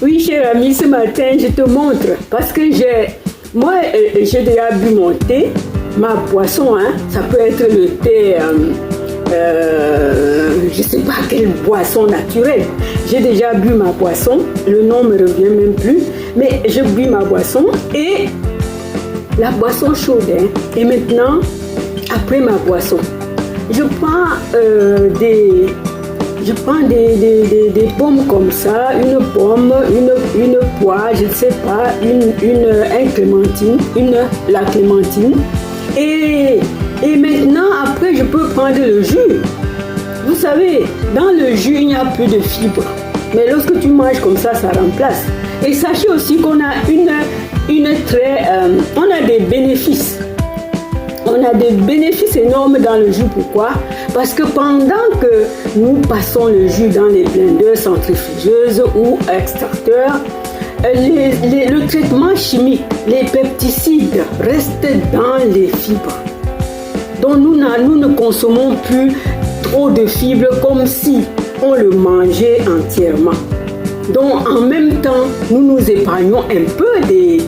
Oui, cher ami, ce matin, je te montre. Parce que j'ai déjà bu mon thé, ma boisson, hein. Ça peut être le thé, je ne sais pas quelle boisson naturelle. J'ai déjà bu ma boisson, le nom me revient même plus, mais je bu ma boisson et la boisson chaude, hein. Et maintenant, après ma boisson, je prends des pommes comme ça, une pomme, une poire, je ne sais pas, la clémentine. Et maintenant, après, je peux prendre le jus. Vous savez, dans le jus, il n'y a plus de fibres. Mais lorsque tu manges comme ça, ça remplace. Et sachez aussi qu'on a on a des bénéfices. On a des bénéfices énormes dans le jus. Pourquoi? Parce que pendant que nous passons le jus dans les blenders, centrifugeuses ou extracteurs, le traitement chimique, les pesticides restent dans les fibres. Donc nous ne consommons plus trop de fibres comme si on le mangeait entièrement. Donc en même temps, nous nous épargnons un peu des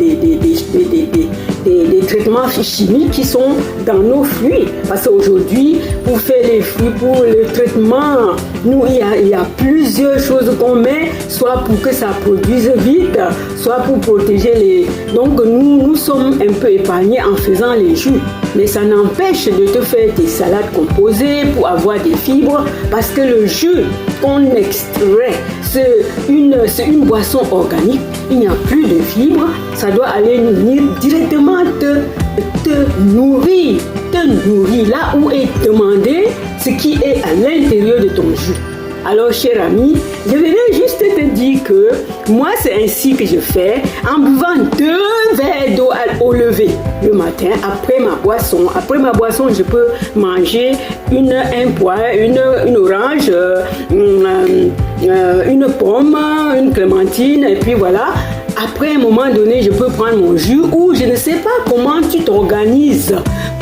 traitements chimiques qui sont dans nos fruits. Parce qu'aujourd'hui, pour faire les fruits, pour le traitement, il y a plusieurs choses qu'on met, soit pour que ça produise vite, soit pour protéger les... Donc nous sommes un peu épargnés en faisant les jus. Mais ça n'empêche de te faire des salades composées pour avoir des fibres, parce que le jus qu'on extrait, c'est une boisson organique, il n'y a plus de fibres, ça doit aller directement te nourrir là où est demandé ce qui est à l'intérieur de ton jus. Alors, cher ami, je voulais juste te dire que moi, c'est ainsi que je fais en buvant 2 verres d'eau au lever le matin après ma boisson. Après ma boisson, je peux manger un poire, une orange, une pomme, une clémentine, et puis voilà. Après un moment donné, je peux prendre mon jus ou je ne sais pas comment tu t'organises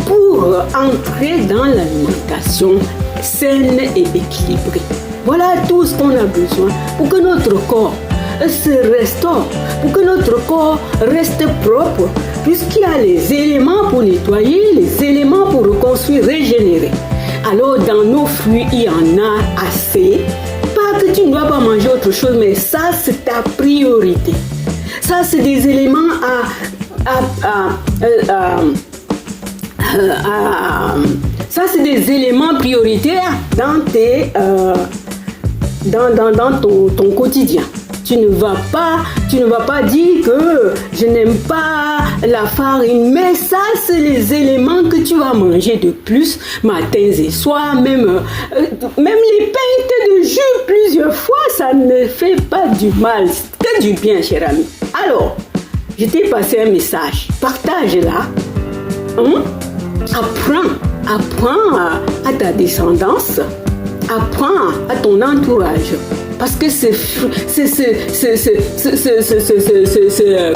pour entrer dans l'alimentation saine et équilibrée. Voilà tout ce qu'on a besoin pour que notre corps se restaure, pour que notre corps reste propre, puisqu'il y a les éléments pour nettoyer, les éléments pour reconstruire, régénérer. Alors dans nos fruits, il y en a assez. Pas que tu ne dois pas manger autre chose, mais ça c'est ta priorité. Ça c'est des éléments ça c'est des éléments prioritaires dans ton quotidien. Tu ne vas pas dire que je n'aime pas la farine, mais ça c'est les éléments que tu vas manger de plus matins et soirs, même les pintes de jus plusieurs fois, ça ne fait pas du mal, que du bien, cher ami. Alors, je t'ai passé un message, partage-la, apprends à ta descendance, apprends à ton entourage. Parce que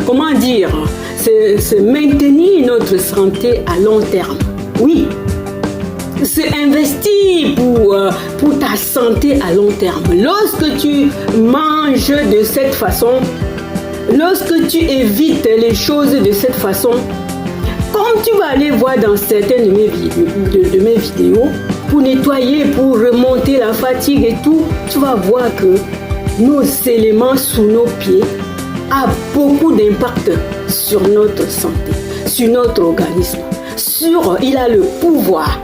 comment dire, c'est maintenir notre santé à long terme. Oui, c'est investir pour ta santé à long terme. Lorsque tu manges de cette façon, lorsque tu évites les choses de cette façon, comme tu vas aller voir dans certaines de mes vidéos, pour nettoyer, pour remonter la fatigue et tout, tu vas voir que nos éléments sous nos pieds ont beaucoup d'impact sur notre santé, sur notre organisme. Il a le pouvoir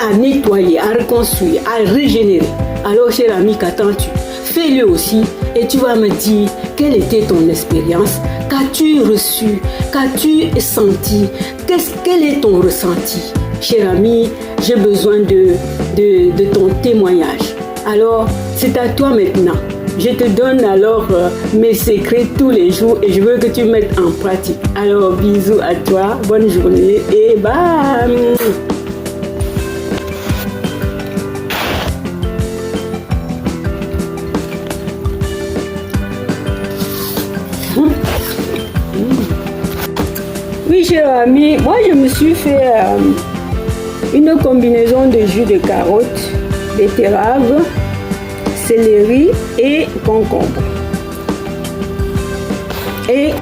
à nettoyer, à reconstruire, à régénérer. Alors, cher ami, qu'attends-tu? Fais-le aussi et tu vas me dire quelle était ton expérience, qu'as-tu reçu, qu'as-tu senti, quel est ton ressenti? Cher ami, j'ai besoin de ton témoignage. Alors, c'est à toi maintenant. Je te donne alors mes secrets tous les jours et je veux que tu mettes en pratique. Alors, bisous à toi, bonne journée et bye. Oui, cher ami, moi je me suis fait une combinaison de jus de carotte, betterave, céleri et concombre. Et